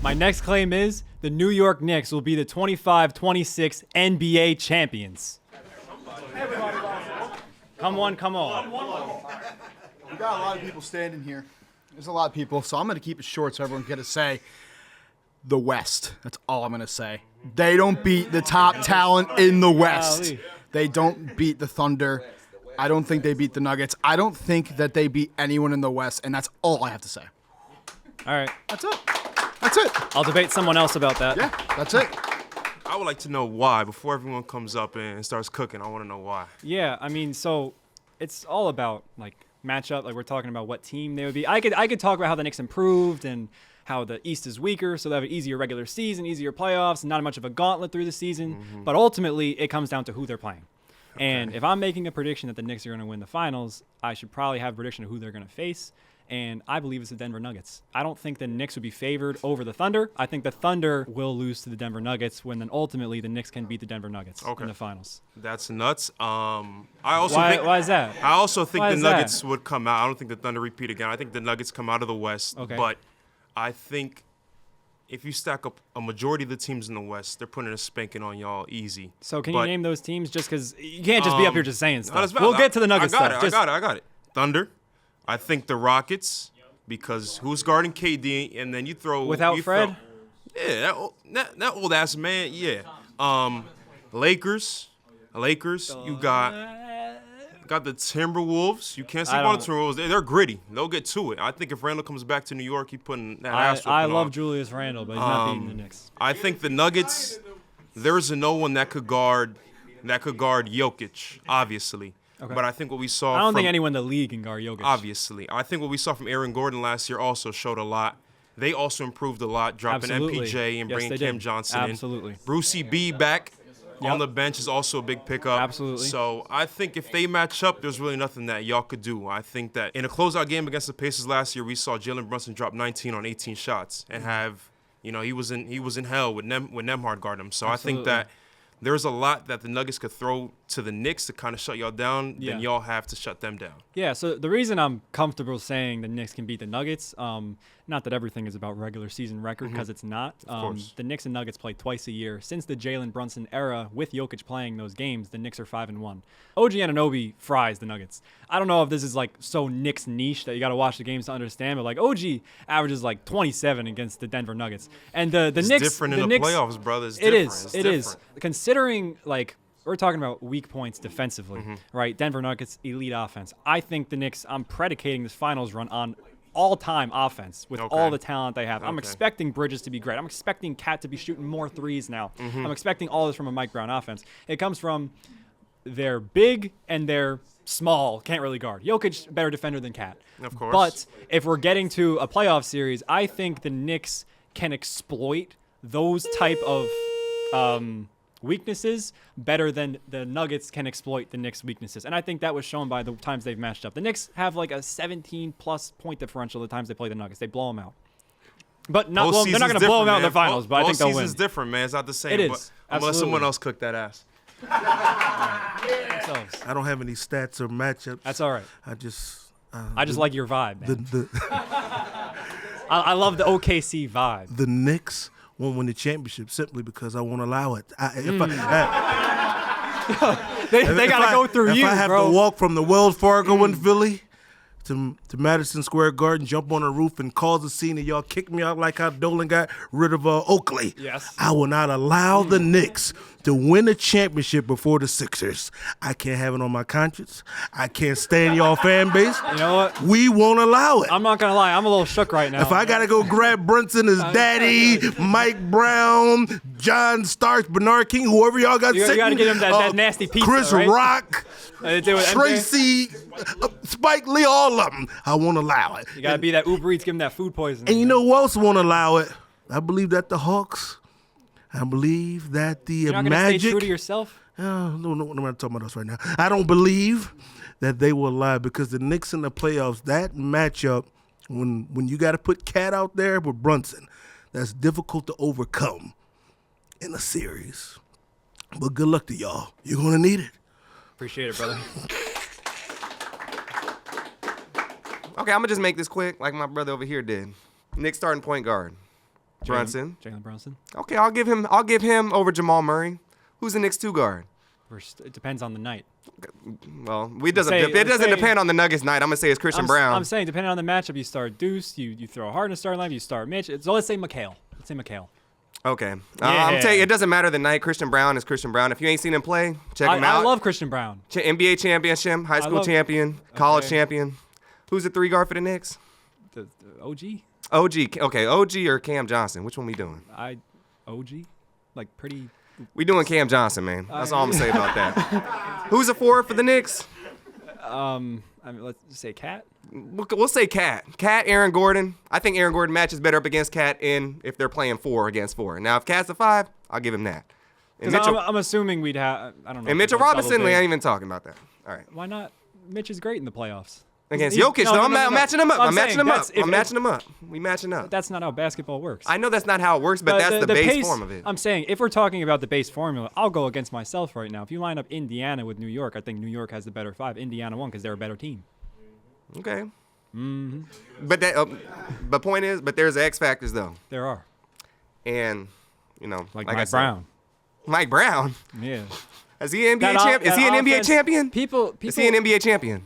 My next claim is the New York Knicks will be the 25-26 NBA champions. Come on. We got a lot of people standing here. There's a lot of people, so I'm going to keep it short so everyone can get a say. The West. That's all I'm going to say. They don't beat the top talent in the West. They don't beat the Thunder. I don't think they beat the Nuggets. I don't think that they beat anyone in the West, and that's all I have to say. All right. That's it. I'll debate someone else about that. Yeah, that's it. I would like to know why. Before everyone comes up and starts cooking, I want to know why. Yeah, I mean, so it's all about, like, matchup. Like, we're talking about what team they would be. I could talk about how the Knicks improved and how the East is weaker, so they have an easier regular season, easier playoffs, not much of a gauntlet through the season. Mm-hmm. But ultimately, it comes down to who they're playing. Okay. And if I'm making a prediction that the Knicks are going to win the finals, I should probably have a prediction of who they're going to face. And I believe it's the Denver Nuggets. I don't think the Knicks would be favored over the Thunder. I think the Thunder will lose to the Denver Nuggets when then ultimately the Knicks can beat the Denver Nuggets in the finals. That's nuts. Why is that? I also think the Nuggets would come out. I don't think the Thunder repeat again. I think the Nuggets come out of the West. Okay. But I think if you stack up a majority of the teams in the West, they're putting a spanking on y'all easy. So can you name those teams just because you can't just be up here just saying stuff. We'll get to the Nuggets stuff. I got it. Thunder. I think the Rockets, because who's guarding KD, and then you throw without Fred. That old ass man. Yeah. Lakers. You got the Timberwolves. You can't sleep on the Timberwolves. They're gritty. They'll get to it. I think if Randall comes back to New York, he's putting that ass whooping on. I love Julius Randle, but he's not beating the Knicks. I think the Nuggets. There's no one that could guard Jokic, obviously. Okay. But I think what we saw I don't think anyone in the league can guard Jokic. Obviously. I think what we saw from Aaron Gordon last year also showed a lot. They also improved a lot, dropping MPJ and bringing Cam Johnson in. Absolutely. Brucey B back on the bench is also a big pickup. Absolutely. So I think if they match up, there's really nothing that y'all could do. I think that in a closeout game against the Pacers last year, we saw Jalen Brunson drop 19 on 18 shots and have, he was in hell with Nembhard guarding him. So Absolutely. I think that there's a lot that the Nuggets could throw to the Knicks to kind of shut y'all down, then y'all have to shut them down. Yeah, so the reason I'm comfortable saying the Knicks can beat the Nuggets, not that everything is about regular season record, because it's not. Of course. The Knicks and Nuggets play twice a year. Since the Jalen Brunson era, with Jokic playing those games, the Knicks are 5-1. OG Anunoby fries the Nuggets. I don't know if this is like so Knicks niche that you got to watch the games to understand, but like OG averages like 27 against the Denver Nuggets. And the Knicks different in the playoffs, brother. It is. Considering like we're talking about weak points defensively, right? Denver Nuggets, elite offense. I think the Knicks, I'm predicating this finals run on all-time offense with all the talent they have. I'm expecting Bridges to be great. I'm expecting Cat to be shooting more threes now. I'm expecting all this from a Mike Brown offense. It comes from they're big and they're small, can't really guard. Jokic, better defender than Cat. Of course. But if we're getting to a playoff series, I think the Knicks can exploit those type of weaknesses better than the Nuggets can exploit the Knicks' weaknesses. And I think that was shown by the times they've matched up. The Knicks have like a 17-plus point differential the times they play the Nuggets. They blow them out. But they're not going to blow them out in the finals, but I think they'll win. Season's different, man. It's not the same. It is. I'm going to let someone else cook that ass. I don't have any stats or matchups. That's all right. I just like your vibe, man. I love the OKC vibe. The Knicks won't win the championship simply because I won't allow it. They got to go through you, bro. If I have to walk from the Wells Fargo in Philly to Madison Square Garden, jump on a roof and cause a scene, and y'all kick me out like how Dolan got rid of Oakley. Yes. I will not allow the Knicks to win a championship before the Sixers. I can't have it on my conscience. I can't stand y'all fan base. You know what? We won't allow it. I'm not going to lie. I'm a little shook right now. If I got to go grab Brunson, his daddy, Mike Brown, John Starks, Bernard King, whoever y'all got sitting. You got to get him that nasty pizza, Chris right? Rock, Tracy, Spike Lee, all of them. I won't allow it. You got to be that Uber Eats, give him that food poisoning. And you know who else won't allow it? I believe that the Hawks. I believe that the You're not Magic. Stay true to yourself? No, I'm not talking about us right now. I don't believe that they will lie because the Knicks in the playoffs, that matchup, when you got to put Cat out there with Brunson, that's difficult to overcome in a series. But good luck to y'all. You're going to need it. Appreciate it, brother. Okay, I'm going to just make this quick like my brother over here did. Knicks starting point guard. Brunson. Jalen Brunson. Okay, I'll give him over Jamal Murray. Who's the Knicks 2 guard? It depends on the night. Well, it doesn't depend on the Nuggets night. I'm gonna say it's Christian Brown. I'm saying depending on the matchup, you start Deuce, you throw Harden to start line, you start Mitch. So let's say McHale. Okay. Yeah. It doesn't matter the night. Christian Brown is Christian Brown. If you ain't seen him play, check him out. I love Christian Brown. NBA championship, high school champion, college champion. Who's the 3 guard for the Knicks? The OG. OG. Okay, OG or Cam Johnson? Which one we doing? OG. Like pretty. We doing Cam Johnson, man. That's all I'm gonna say about that. Who's a 4 for the Knicks? I mean, let's say Cat. We'll say Cat. Cat, Aaron Gordon. I think Aaron Gordon matches better up against Cat if they're playing 4 against 4. Now, if Cat's a 5, I'll give him that. And I'm assuming we'd have. I don't know. And Mitchell Robinson, we ain't even talking about that. All right. Why not? Mitch is great in the playoffs. Against Jokic, though, I'm matching him up. I'm matching him up. We matching up. That's not how basketball works. I know that's not how it works, but that's the base form of it. I'm saying if we're talking about the base formula, I'll go against myself right now. If you line up Indiana with New York, I think New York has the better 5. Indiana won because they're a better team. Okay. Mm-hmm. But point is, there's X factors though. There are. And like Mike Brown. Mike Brown. Yeah. Is he an NBA champion? Is he an NBA champion? Is he an NBA champion?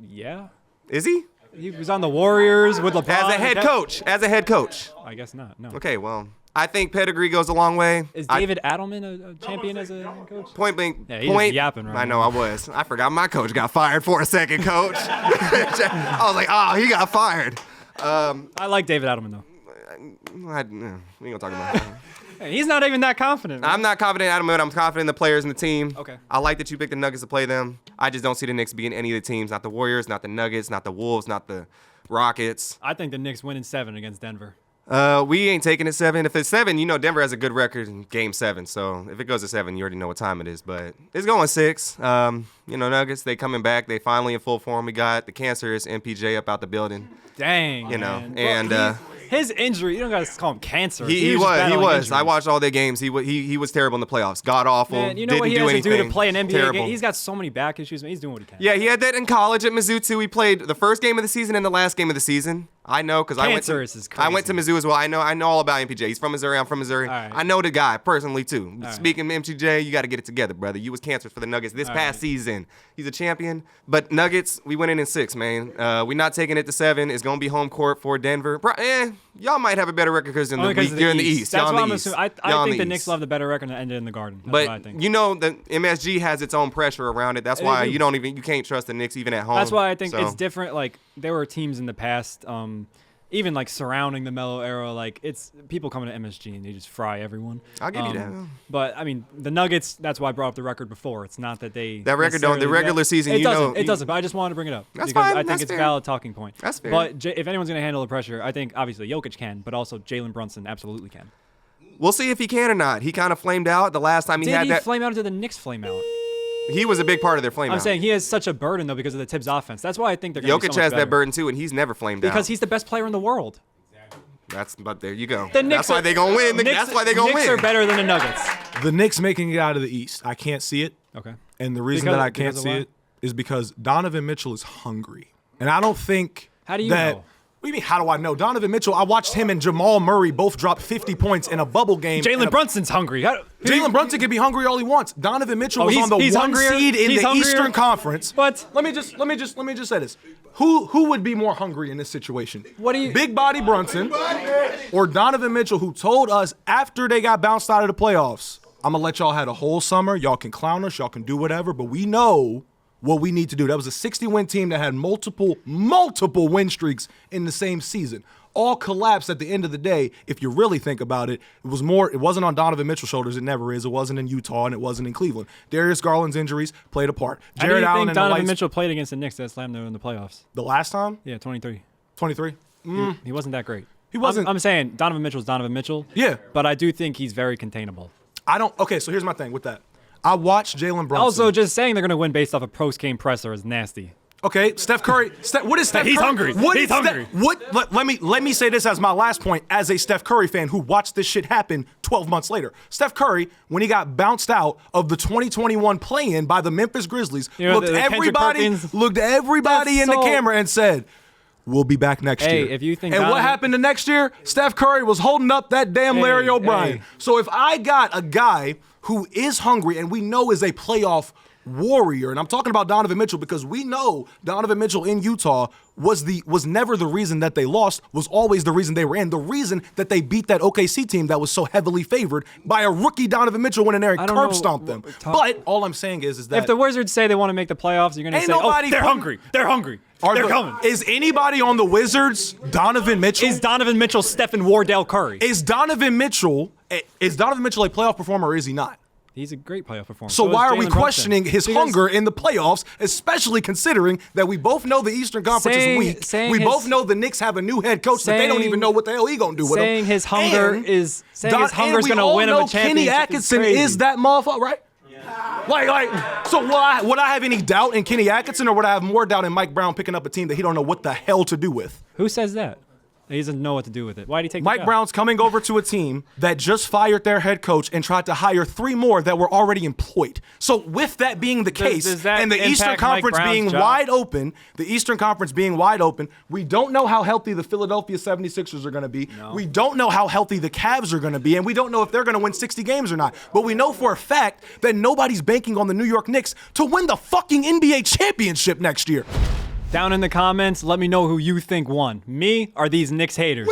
Yeah. Is he? He was on the Warriors with LeBron. As a head coach. I guess not. No. Okay, well, I think pedigree goes a long way. Is David Adelman a champion as a coach? Point blank. Yeah, he's yapping right I know, now. I was. I forgot my coach got fired for a second, coach. I was like, oh, he got fired. I like David Adelman, though. We ain't gonna talk about that. He's not even that confident. Man. I'm not confident in Adelman. I'm confident in the players and the team. Okay. I like that you picked the Nuggets to play them. I just don't see the Knicks being any of the teams. Not the Warriors, not the Nuggets, not the Wolves, not the Rockets. I think the Knicks win in 7 against Denver. We ain't taking it 7. If it's 7, Denver has a good record in Game 7. So if it goes to 7, you already know what time it is. But it's going 6. Nuggets, they coming back. They finally in full form. We got the cancerous MPJ up out the building. Dang. Man. And his injury, you don't gotta call him cancer. He was. I watched all their games. He was terrible in the playoffs. God awful. Man, you know what he has to do to play an NBA game? He's got so many back issues. Man, he's doing what he can. Yeah, he had that in college at Mizzou too. He played the first game of the season and the last game of the season. I know because I went to Mizzou as well. I know all about MPJ. He's from Missouri. I'm from Missouri. Right. I know the guy personally too. All Speaking of MPJ, you got to get it together, brother. You was cancerous for the Nuggets this past season. He's a champion. But Nuggets, we went in 6, man. We're not taking it to 7. It's gonna be home court for Denver. Y'all might have a better record because you're in the East. That's what I'm assuming. I think the Knicks will have the better record and end it in the Garden. That's what I think. The MSG has its own pressure around it. That's why you can't trust the Knicks even at home. That's why I think it's different. Like there were teams in the past, even like surrounding the Melo era, like it's people coming to MSG and they just fry everyone. I'll give you that. But I mean, the Nuggets. That's why I brought up the record before. It's not that the regular season. It doesn't. But I just wanted to bring it up because I think it's a valid talking point. That's fair. But if anyone's going to handle the pressure, I think obviously Jokic can, but also Jalen Brunson absolutely can. We'll see if he can or not. He kind of flamed out the last time he had that. Did he flame out or did the Knicks flame out? He was a big part of their flame out. I'm saying he has such a burden though because of the Tibbs offense. That's why I think they're going to be so much has better. that burden too, and he's never flamed out because he's the best player in the world. But there you go. That's why they're going to win. That's why they're going to win. The Knicks are better than the Nuggets. The Knicks making it out of the East. I can't see it. Okay. And the reason that I can't see it is because Donovan Mitchell is hungry. And I don't think How do you that, know? What do you mean, how do I know? Donovan Mitchell, I watched him and Jamal Murray both drop 50 points in a bubble game. Jalen Brunson's hungry. Jalen Brunson can be hungry all he wants. Donovan Mitchell was on the 1 seed in the Eastern Conference. But let me just say this. Who would be more hungry in this situation? Big body Brunson or Donovan Mitchell, who told us after they got bounced out of the playoffs, I'm gonna let y'all have a whole summer. Y'all can clown us, y'all can do whatever, but we know what we need to do. That was a 60-win team that had multiple win streaks in the same season. All collapsed at the end of the day. If you really think about it, it wasn't on Donovan Mitchell's shoulders. It never is. It wasn't in Utah and it wasn't in Cleveland. Darius Garland's injuries played a part. How do you think Donovan Mitchell played against the Knicks that slammed them in the playoffs? The last time? Yeah, 23. 23? He wasn't that great. He wasn't. I'm saying Donovan Mitchell's Donovan Mitchell. Yeah. But I do think he's very containable. Okay, so here's my thing with that. I watched Jalen Brunson. Also, just saying they're going to win based off a post-game presser is nasty. Okay, Steph Curry. What is Steph He's Curry? hungry. He's hungry. Let me say this as my last point as a Steph Curry fan who watched this shit happen 12 months later. Steph Curry, when he got bounced out of the 2021 play-in by the Memphis Grizzlies, looked everybody in the camera and said, will be back next Hey, year. if you think and what Donovan- happened the next year? Steph Curry was holding up that damn Larry O'Brien. hey. So if I got a guy who is hungry and we know is a playoff warrior, and I'm talking about Donovan Mitchell because we know Donovan Mitchell in Utah was never the reason that they lost, was always the reason they were in. The reason that they beat that OKC team that was so heavily favored by a rookie Donovan Mitchell went in there and I don't know curb stomped them. what- But all I'm saying is that If the Wizards say they want to make the playoffs, you're going to Ain't say, nobody they're putting- hungry. They're hungry. Are They're the- coming. Is anybody on the Wizards Donovan Mitchell? Is Donovan Mitchell Stephen Wardell Curry? Is Donovan Mitchell a playoff performer or is he not? He's a great playoff performer. So is why are Jalen we Brunson. questioning his Because hunger in the playoffs, especially considering that we both know the Eastern Conference is weak. saying We his- both know the Knicks have a new head coach that they don't even know what the hell he gonna do with saying him. his hunger And is saying Don- his hunger is and we going to all win him know a championship. Kenny Atkinson crazy. is that motherfucker, right? Like, so would I have any doubt in Kenny Atkinson, or would I have more doubt in Mike Brown picking up a team that he don't know what the hell to do with? Who says that? He doesn't know what to do with it. Why did he take the Mike job? Brown's coming over to a team that just fired their head coach and tried to hire 3 more that were already employed. So with that being the case, does that and the Eastern impact Mike Conference Brown's being job? wide open, we don't know how healthy the Philadelphia 76ers are going to be. We don't know how healthy the Cavs are going to be, and we don't know if they're going to win 60 games or not. But we know for a fact that nobody's banking on the New York Knicks to win the fucking NBA championship next year. Down in the comments, let me know who you think won. Me or these Knicks haters.